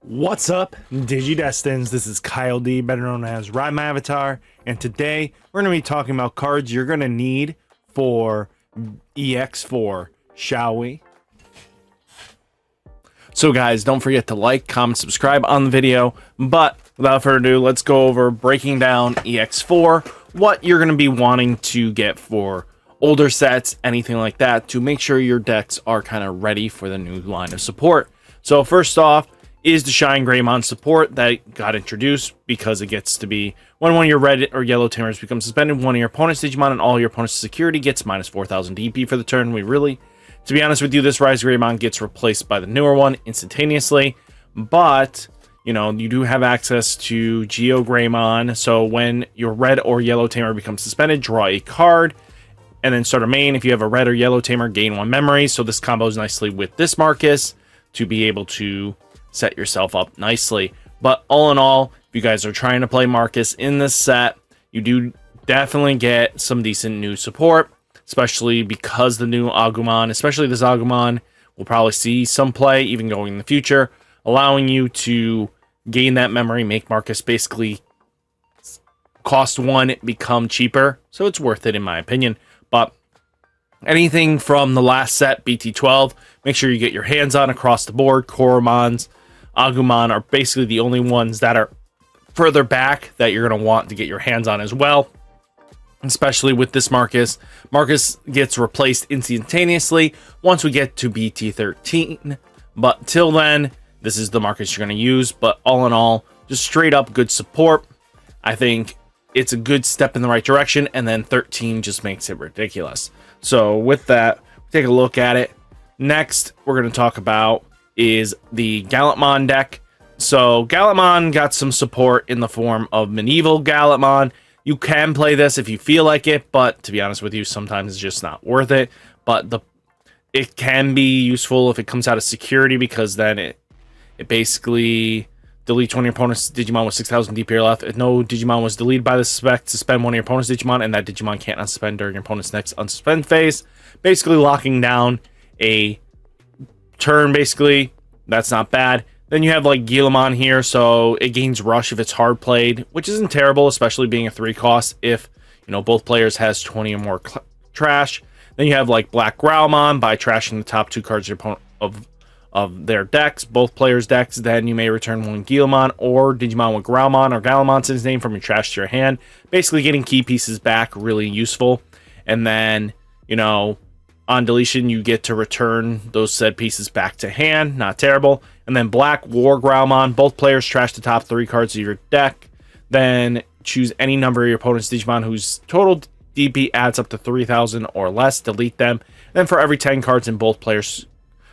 What's up, Digidestins? This is Kyle D, better known as RideMyAvatar, and today we're going to be talking about cards you're going to need for EX-4, shall we? So guys, don't forget to like, comment, subscribe on the video, but without further ado, let's go over breaking down EX-4, what you're going to be wanting to get for older sets, anything like that, to make sure your decks are kind of ready for the new line of support. So first off, is the Shine Greymon support that got introduced because it gets to be when one of your red or yellow tamers becomes suspended, one of your opponent's Digimon and all your opponent's security gets minus 4,000 DP for the turn. To be honest with you, this Rise Greymon gets replaced by the newer one instantaneously, but you know, you do have access to Geo Greymon, so when your red or yellow tamer becomes suspended, draw a card, and then start a main. If you have a red or yellow tamer, gain 1 memory, so this combos nicely with this Marcus to be able to set yourself up nicely. But all in all, if you guys are trying to play Marcus in this set, you do definitely get some decent new support, especially because the new Agumon, especially this Agumon, will probably see some play even going in the future, allowing you to gain that memory, make Marcus basically cost 1, become cheaper, so it's worth it in my opinion. But anything from the last set, BT12, make sure you get your hands on across the board. Koromons, Agumon are basically the only ones that are further back that you're going to want to get your hands on as well, especially with this Marcus. Marcus gets replaced instantaneously once we get to BT13, but till then, this is the Marcus you're going to use. But all in all, just straight up good support. I think it's a good step in the right direction, and then 13 just makes it ridiculous. So with that, take a look at it. Next, we're going to talk about is the Gallantmon deck. So Gallantmon got some support in the form of Medieval Gallantmon. You can play this if you feel like it, but to be honest with you, sometimes it's just not worth it. But it can be useful if it comes out of security, because then it basically deletes one of your opponent's Digimon with 6,000 DP left. If no Digimon was deleted by the suspend one of your opponent's Digimon, and that Digimon can't unsuspend during your opponent's next unsuspend phase, basically locking down a turn. Basically, that's not bad. Then you have like Gallimon here, so it gains rush if it's hard played, which isn't terrible, especially being a 3 cost if you know both players has 20 or more trash. Then you have like Black Growlmon by trashing the top 2 cards of their decks, both players' decks. Then you may return 1 Guyomon or Digimon with Growlmon or Gallimon's his name from your trash to your hand, basically getting key pieces back, really useful. And then you know, on deletion, you get to return those said pieces back to hand. Not terrible. And then Black War Growlmon. Both players trash the top 3 cards of your deck. Then choose any number of your opponent's Digimon whose total DP adds up to 3,000 or less. Delete them. And then for every 10 cards in both players'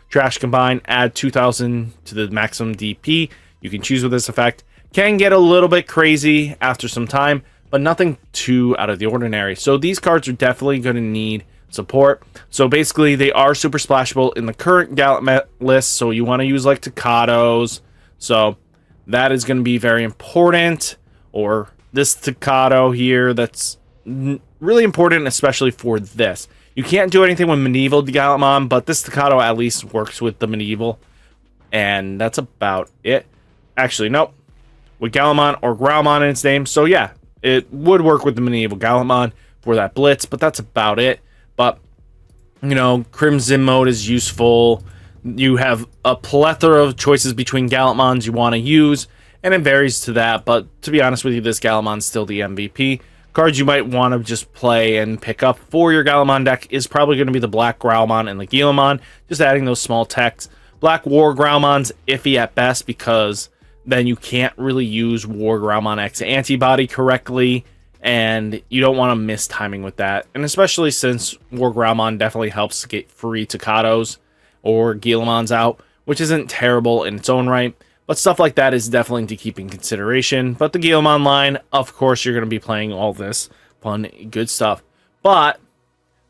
trash combined, add 2,000 to the maximum DP. You can choose with this effect. Can get a little bit crazy after some time, but nothing too out of the ordinary. So these cards are definitely going to need support. So basically they are super splashable in the current Gallantmon list, so you want to use like Takados, so that is going to be very important. Or this Takado here, that's really important, especially for this. You can't do anything with Medieval Gallantmon, but this Takado at least works with the Medieval, and that's about it. Actually, nope, with Gallimon or Growlmon in its name. So yeah, it would work with the Medieval Gallantmon for that blitz, but that's about it. But, you know, Crimson mode is useful. You have a plethora of choices between Gallantmons you want to use, and it varies to that. But to be honest with you, this Gallimon's still the MVP. Cards you might want to just play and pick up for your Gallimon deck is probably going to be the Black Growlmon and the Galllimon, just adding those small techs. Black War Growlmon's iffy at best, because then you can't really use War Growlmon X antibody correctly, and you don't want to miss timing with that. And especially since War Growlmon definitely helps get free Takados or Gallimons out, which isn't terrible in its own right. But stuff like that is definitely to keep in consideration. But the Guyomon line, of course, you're going to be playing all this fun, good stuff. But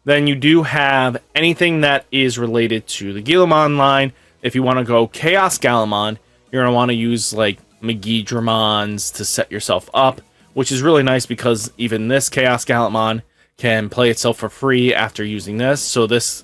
then you do have anything that is related to the Gallantmon line. If you want to go Chaos Gallimon, you're going to want to use like Megidramons to set yourself up, which is really nice because even this Chaos Gallantmon can play itself for free after using this. So this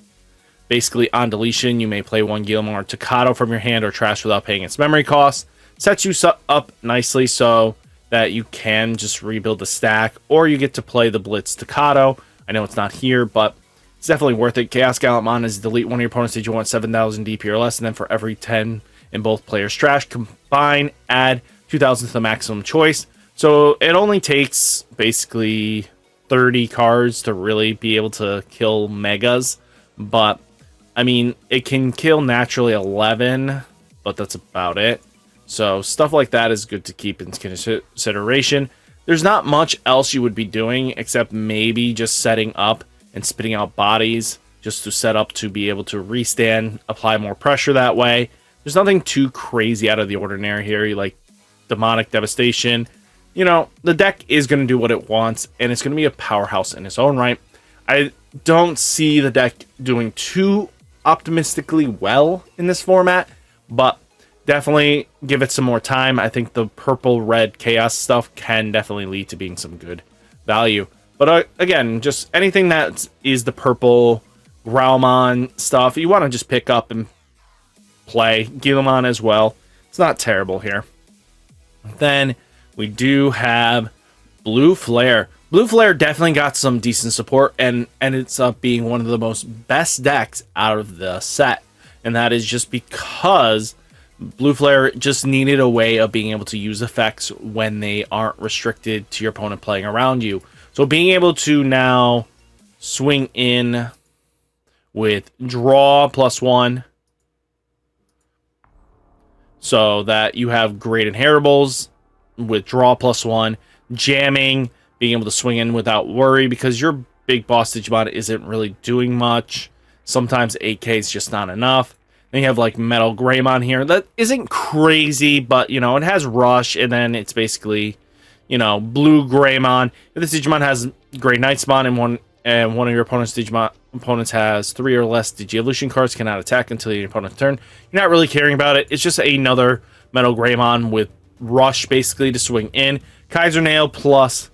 Basically, on deletion, you may play one Gillmore Takado from your hand or trash without paying its memory cost. sets you up nicely so that you can just rebuild the stack, or you get to play the Blitz Staccato. I know it's not here, but it's definitely worth it. Chaos Gallantmon is delete one of your opponent's Digimon 7,000 DP or less, and then for every 10 in both players' trash, combine, add 2,000 to the maximum choice. So it only takes basically 30 cards to really be able to kill megas, but I mean, it can kill naturally 11, but that's about it. So stuff like that is good to keep in consideration. There's not much else you would be doing except maybe just setting up and spitting out bodies just to set up to be able to restand, apply more pressure that way. There's nothing too crazy out of the ordinary here. You like Demonic Devastation. You know, the deck is going to do what it wants, and it's going to be a powerhouse in its own right. I don't see the deck doing too optimistically well in this format, but definitely give it some more time. I think the purple-red chaos stuff can definitely lead to being some good value. But again, just anything that is the purple Growlmon stuff, you want to just pick up and play. Galllimon as well. It's not terrible here. Then we do have Blue Flare. Blue Flare definitely got some decent support and ends up being one of the most best decks out of the set. And that is just because Blue Flare just needed a way of being able to use effects when they aren't restricted to your opponent playing around you. So being able to now swing in with draw +1 so that you have great inheritables with draw +1, jamming, being able to swing in without worry because your big boss Digimon isn't really doing much. Sometimes 8k is just not enough. Then you have like Metal Greymon here. That isn't crazy, but you know, it has Rush, and then it's basically, you know, Blue Greymon. If this Digimon has Great Knightsmon and one of your opponent's opponents has 3 or less Digi-Evolution cards, cannot attack until your opponent's turn. You're not really caring about it. It's just another Metal Greymon with Rush basically to swing in. Kaiser Nail plus,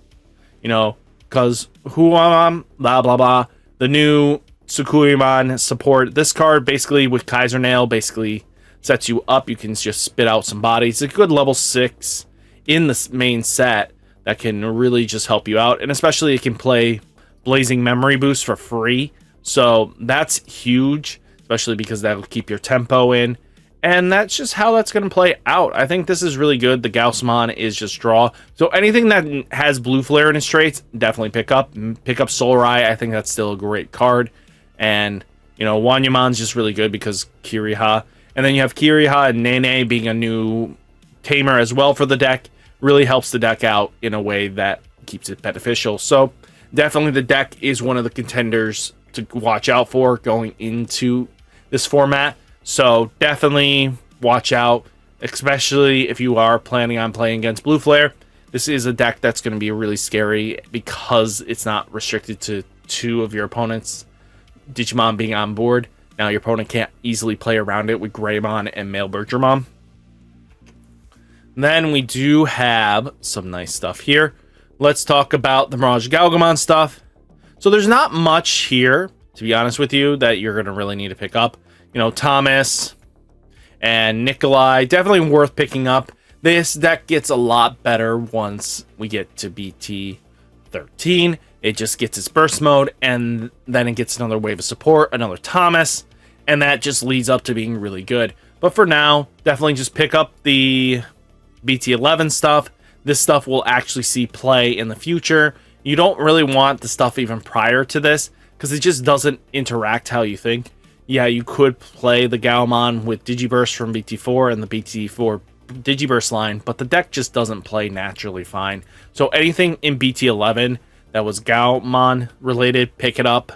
you know, because blah blah blah. The new Sukuma support. This card basically with Kaiser Nail basically sets you up. You can just spit out some bodies. It's a good level 6 in the main set that can really just help you out, and especially it can play Blazing Memory Boost for free. So that's huge, especially because that'll keep your tempo in. And that's just how that's going to play out. I think this is really good. The Gaussmon is just draw. So anything that has Blue Flare in its traits, definitely pick up. Pick up Solrai. I think that's still a great card. And, you know, Wanyamon's just really good because Kiriha. And then you have Kiriha and Nene being a new tamer as well for the deck. Really helps the deck out in a way that keeps it beneficial. So definitely the deck is one of the contenders to watch out for going into this format. So definitely watch out, especially if you are planning on playing against Blue Flare. This is a deck that's going to be really scary because it's not restricted to 2 of your opponents' Digimon being on board. Now your opponent can't easily play around it with Greymon and Male Birdbrain. Then we do have some nice stuff here. Let's talk about the Mirage Ganon stuff. So there's not much here, to be honest with you, that you're going to really need to pick up. You know, Thomas and Nikolai, definitely worth picking up. This deck gets a lot better once we get to BT 13. It just gets its burst mode, and then it gets another wave of support, another Thomas, and that just leads up to being really good. But for now, definitely just pick up the BT 11 stuff. This stuff will actually see play in the future. You don't really want the stuff even prior to this, because it just doesn't interact how you think. Yeah, you could play the Gallimon with Digiburst from BT4 and the BT4 Digiburst line, but the deck just doesn't play naturally fine. So anything in BT11 that was Gallantmon related, pick it up,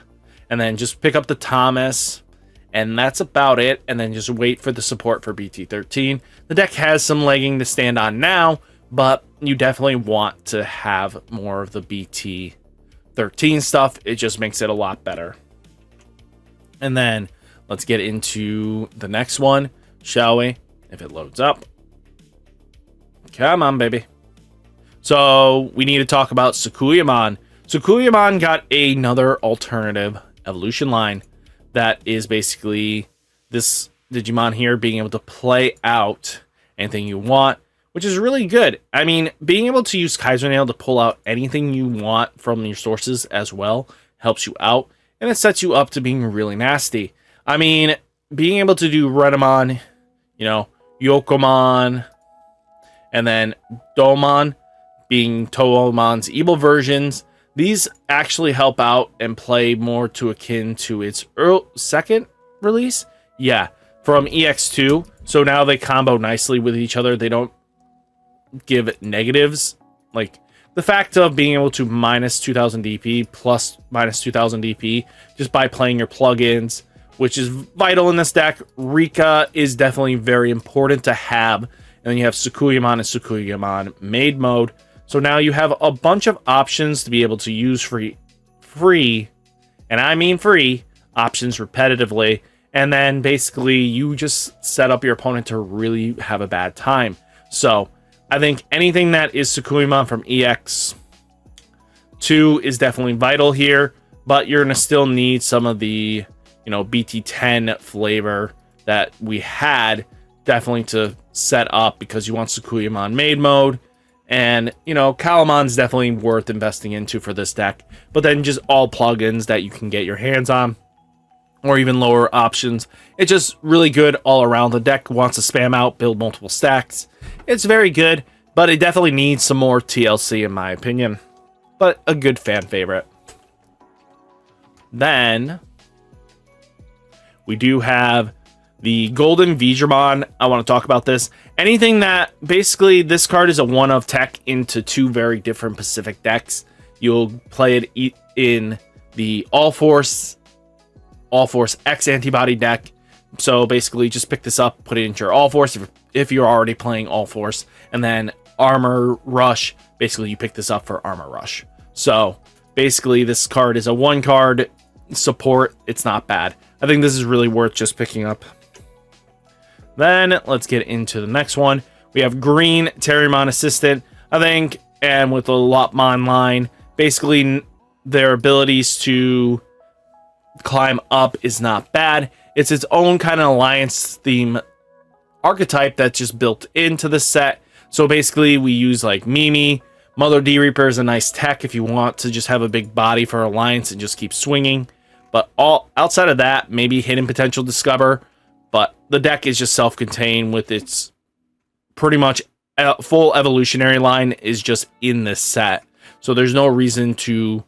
and then just pick up the Thomas, and that's about it, and then just wait for the support for BT13. The deck has some legging to stand on now, but you definitely want to have more of the BT13 stuff. It just makes it a lot better. And then let's get into the next one, shall we? If it loads up. Come on, baby. So we need to talk about Sukuyamon. Sukuyamon got another alternative evolution line that is basically this Digimon here being able to play out anything you want, which is really good. I mean, being able to use Kaiser Nail to pull out anything you want from your sources as well helps you out, and it sets you up to being really nasty. I mean, being able to do Renamon, you know, Yokomon, and then Domon being Toemon's evil versions, these actually help out and play more to akin to its second release. Yeah, from EX2. So now they combo nicely with each other. They don't give negatives. Like the fact of being able to minus 2000 DP plus minus 2000 DP just by playing your plugins, which is vital in this deck. Rika is definitely very important to have. And then you have Sukuyamon and Sukuyamon Maid Mode. So now you have a bunch of options to be able to use free, and I mean free, options repetitively. And then basically you just set up your opponent to really have a bad time. So I think anything that is Sukuyamon from EX2 is definitely vital here, but you're going to still need some of the, you know, BT10 flavor that we had definitely to set up, because you want Sukuyamon Maid Mode. And, you know, Gallimon's definitely worth investing into for this deck. But then just all plugins that you can get your hands on, or even lower options. It's just really good all around. The deck wants to spam out, build multiple stacks. It's very good, but it definitely needs some more TLC in my opinion. But a good fan favorite. Then we do have the Golden Digimon. I want to talk about this. Anything that basically this card is a one of tech into two very different Pacific decks. You'll play it in the All Force X antibody deck. So basically just pick this up, put it into your All Force if you're already playing All Force, and then Armor Rush. Basically you pick this up for Armor Rush. So basically this card is a one card support. It's not bad. I think this is really worth just picking up. Then let's get into the next one. We have Green Terrymon Assistant, I think, and with the Lopmon line, basically their abilities to climb up is not bad. It's its own kind of alliance theme archetype that's just built into the set. So basically we use like Mimi. Mother D Reaper is a nice tech if you want to just have a big body for alliance and just keep swinging. But all outside of that, maybe Hidden Potential Discover. But the deck is just self-contained with its pretty much full evolutionary line is just in this set. So there's no reason to...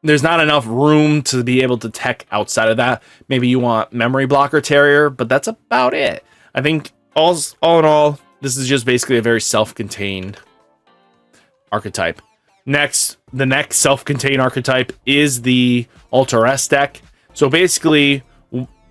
There's not enough room to be able to tech outside of that. Maybe you want Memory Blocker Terrier, but that's about it. I think all in all, this is just basically a very self-contained archetype. Next, the next self-contained archetype is the Ultra S deck. So basically,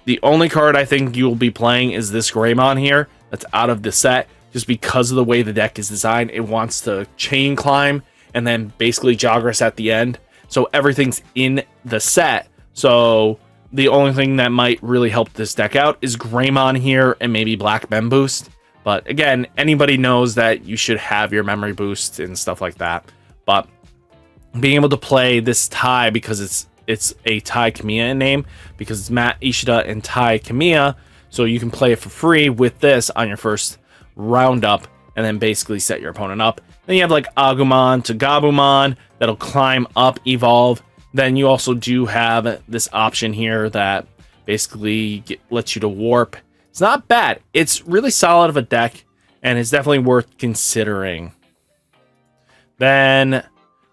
the only card I think you will be playing is this Greymon here. That's out of the set. Just because of the way the deck is designed, it wants to chain climb and then basically Jogress at the end. So everything's in the set. So the only thing that might really help this deck out is Greymon here and maybe Black Mem Boost. But again, anybody knows that you should have your memory boost and stuff like that. But being able to play this Tai, because it's a Tai Kamiya name, because it's Matt Ishida and Tai Kamiya, so you can play it for free with this on your first roundup, and then basically set your opponent up. Then you have like Agumon to Gabumon that'll climb up, evolve. Then you also do have this option here that basically lets you to warp. It's not bad. It's really solid of a deck, and it's definitely worth considering. Then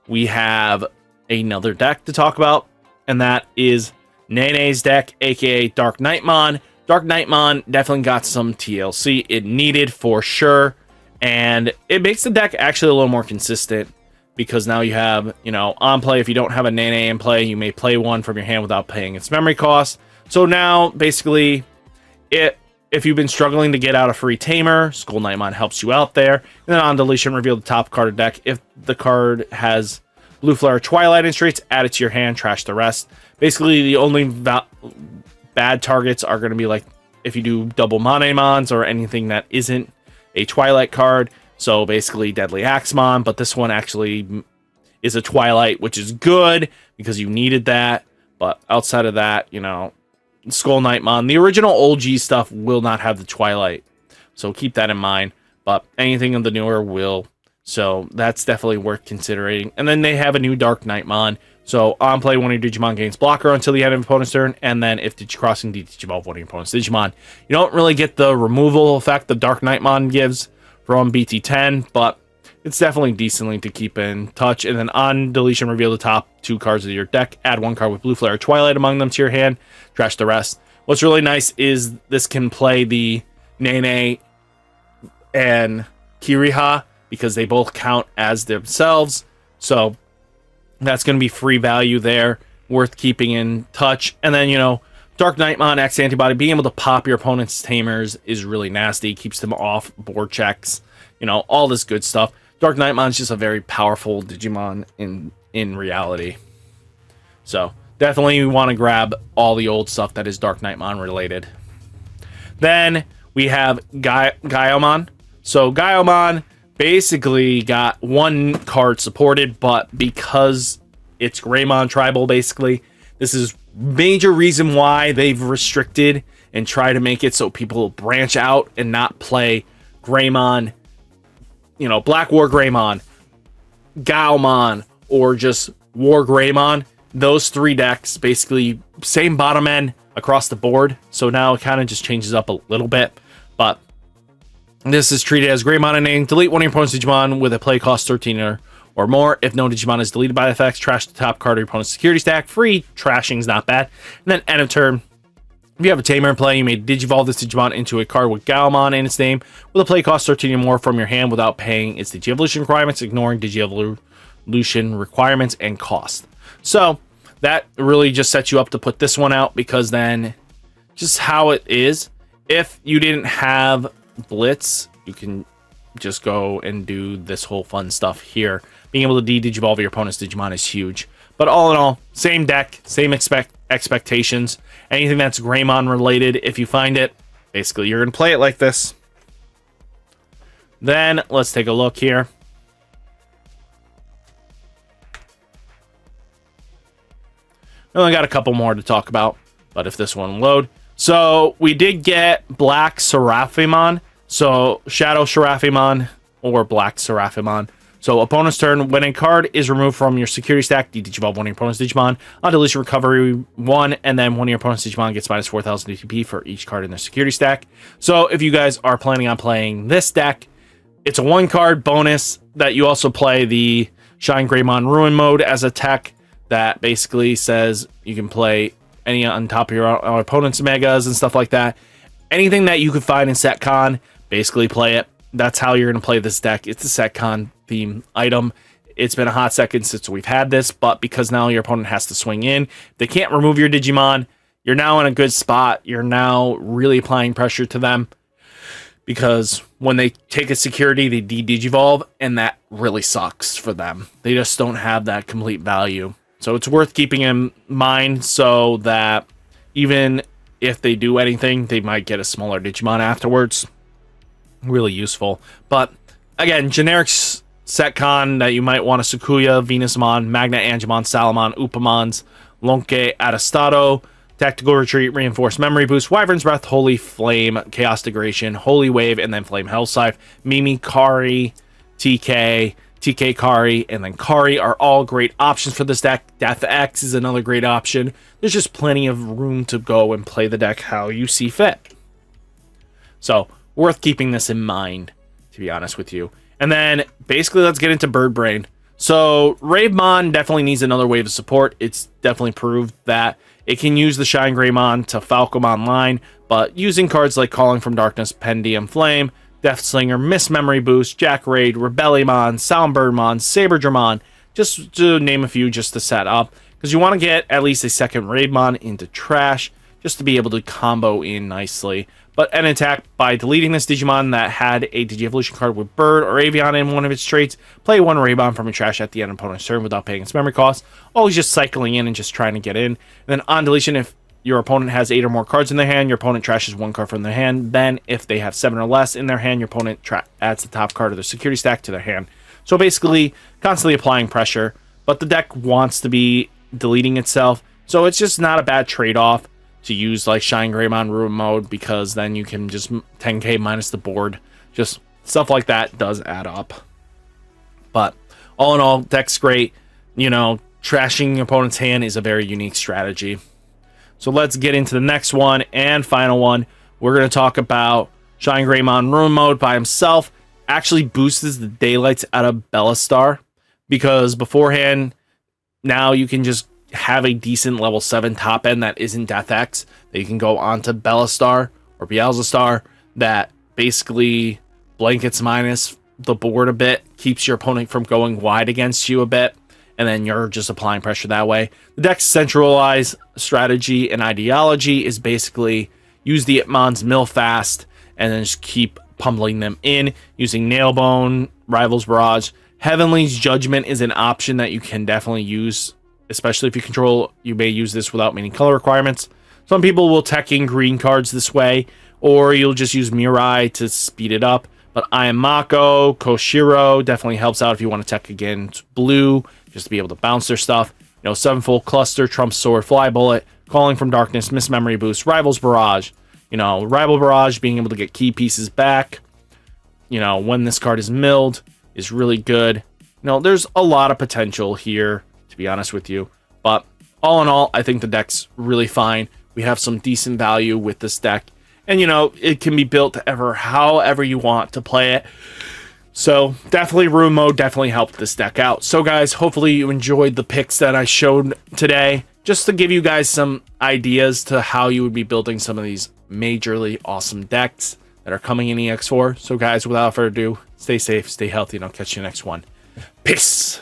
we have another deck to talk about, and that is Nene's deck, aka Dark Knightmon. Dark Knightmon definitely got some TLC it needed for sure, and it makes the deck actually a little more consistent, because now you have, you know, on play, if you don't have a Nene in play, you may play one from your hand without paying its memory cost. So now, basically, if you've been struggling to get out a free Tamer, Skull Knightmon helps you out there. And then on deletion, reveal the top card of the deck. If the card has Blue Flare Twilight in traits, add it to your hand, trash the rest. Basically, the only bad targets are going to be like if you do double Monemons or anything that isn't a Twilight card. So basically Deadly Axemon, but this one actually is a Twilight, which is good because you needed that. But outside of that, you know, Skull Knightmon, the original OG stuff will not have the Twilight. so keep that in mind. But anything in the newer will, so that's definitely worth considering. And then they have a new Dark Knightmon. So on play, one of your Digimon gains blocker until the end of opponent's turn, and then if Digicrossing, Digivolve one of your opponent's Digimon. You don't really get the removal effect the Dark Knightmon gives from BT10, but it's definitely decently to keep in touch. And then on deletion, reveal the top 2 cards of your deck. Add 1 card with Blue Flare or Twilight among them to your hand. Trash the rest. What's really nice is this can play the Nene and Kiriha because they both count as themselves. So that's going to be free value there, worth keeping in touch. And then, Dark Knightmon, X Antibody, being able to pop your opponent's Tamers is really nasty. Keeps them off board checks, all this good stuff. Dark Knightmon is just a very powerful Digimon in reality. So definitely you want to grab all the old stuff that is Dark Knightmon related. Then we have Guyomon. So Guyomon basically got 1 card supported, but because it's Greymon tribal, basically, this is major reason why they've restricted and try to make it so people branch out and not play Greymon, Black War Greymon, Gallimon, or just War Greymon. Those 3 decks, basically same bottom end across the board. So now it kind of just changes up a little bit, but this is treated as Greymon and name. Delete one of your opponent's Digimon with a play cost 13 or more. If no Digimon is deleted by the effects, trash the top card of your opponent's security stack. Free trashing is not bad. And then end of turn, if you have a Tamer in play, you may Digivolve this Digimon into a card with Gallantmon in its name with a play cost 13 or more from your hand without paying its Digievolution requirements, ignoring Digievolution requirements and cost. So that really just sets you up to put this one out, because then just how it is, if you didn't have Blitz, you can just go and do this whole fun stuff here. Being able to de-Digivolve your opponent's Digimon is huge. But all in all, same deck, same expectations. Anything that's Greymon related, if you find it, basically you're going to play it like this. Then let's take a look here. We only got a couple more to talk about, but if this one load. So we did get Black Seraphimon. So Shadow Seraphimon or Black Seraphimon. So opponent's turn, when a card is removed from your security stack, de-Digivolve one of your opponent's Digimon. On deletion, recovery 1, and then one of your opponent's Digimon gets minus 4,000 DTP for each card in their security stack. So if you guys are planning on playing this deck, it's a 1-card bonus that you also play the Shine Greymon Ruin mode as a tech that basically says you can play any on top of your opponent's megas and stuff like that. Anything that you could find in SetCon, basically play it. That's how you're going to play this deck. It's a SetCon theme item. It's been a hot second since we've had this, but because now your opponent has to swing in, they can't remove your Digimon. You're now in a good spot. You're now really applying pressure to them, because when they take a security, they de-Digivolve, and that really sucks for them. They just don't have that complete value. So it's worth keeping in mind, so that even if they do anything, they might get a smaller Digimon afterwards. Really useful. But again, generic SetCon that you might want: a Sukuya, Venusmon, Magna Angemon, Salamon, Upamons, Lonke, Attestado, Tactical Retreat, Reinforced Memory Boost, Wyvern's Breath, Holy Flame, Chaos Degradation, Holy Wave, and then Flame Hellscythe. Mimi, Kari, TK Kari, and then Kari are all great options for this deck. Death X is another great option. There's just plenty of room to go and play the deck how you see fit. So worth keeping this in mind, to be honest with you. And then basically let's get into Birdbrain. So RideMyAvatar definitely needs another wave of support. It's definitely proved that it can use the Shine Greymon to Falcomon line, but using cards like Calling from Darkness, Pendium Flame, Death Slinger, Miss Memory Boost, Jack Raid, Rebellionmon, Soundbirdmon, Saberdramon, just to name a few just to set up, because you want to get at least a second RideMyAvatar into trash just to be able to combo in nicely. But an attack by deleting this Digimon that had a Digievolution card with Bird or Avian in one of its traits, play 1 RideMyAvatar from your trash at the end of opponent's turn without paying its memory cost. Always just cycling in and just trying to get in. And then on deletion, if your opponent has 8 or more cards in their hand, your opponent trashes 1 card from their hand. Then if they have 7 or less in their hand, your opponent adds the top card of their security stack to their hand. So basically, constantly applying pressure, but the deck wants to be deleting itself, so it's just not a bad trade-off. to use like Shine Greymon Ruin Mode, because then you can just 10k minus the board. Just stuff like that does add up. But all in all, deck's great. You know, trashing your opponent's hand is a very unique strategy. So let's get into the next one and final one. We're going to talk about Shine Greymon Ruin Mode by himself. Actually boosts the daylights out of Bellastar, because beforehand, now you can just have a decent level 7 top end that isn't Death X, that you can go onto Bellastar or Beelzestar, that basically blankets minus the board a bit, keeps your opponent from going wide against you a bit, and then you're just applying pressure that way. The deck's centralized strategy and ideology is basically use the Itmons, mill fast, and then just keep pummeling them in using Nailbone, Rival's Barrage. Heavenly's Judgment is an option that you can definitely use, especially if you control. You may use this without meaning color requirements. Some people will tech in green cards this way, or you'll just use Mirai to speed it up. But I Am Mako, Koshiro definitely helps out if you want to tech against blue, just to be able to bounce their stuff. You know, Sevenfold Cluster, Trump Sword, Fly Bullet, Calling from Darkness, Miss Memory Boost, Rival's Barrage. You know, Rival Barrage, being able to get key pieces back, you know, when this card is milled, is really good. You know, there's a lot of potential here, to be honest with you. But all in all, I think the deck's really fine. We have some decent value with this deck. And, you know, it can be built however you want to play it. So definitely Ruin Mode definitely helped this deck out. So guys, hopefully you enjoyed the picks that I showed today, just to give you guys some ideas to how you would be building some of these majorly awesome decks that are coming in EX-4. So guys, without further ado, stay safe, stay healthy, and I'll catch you next one. Peace!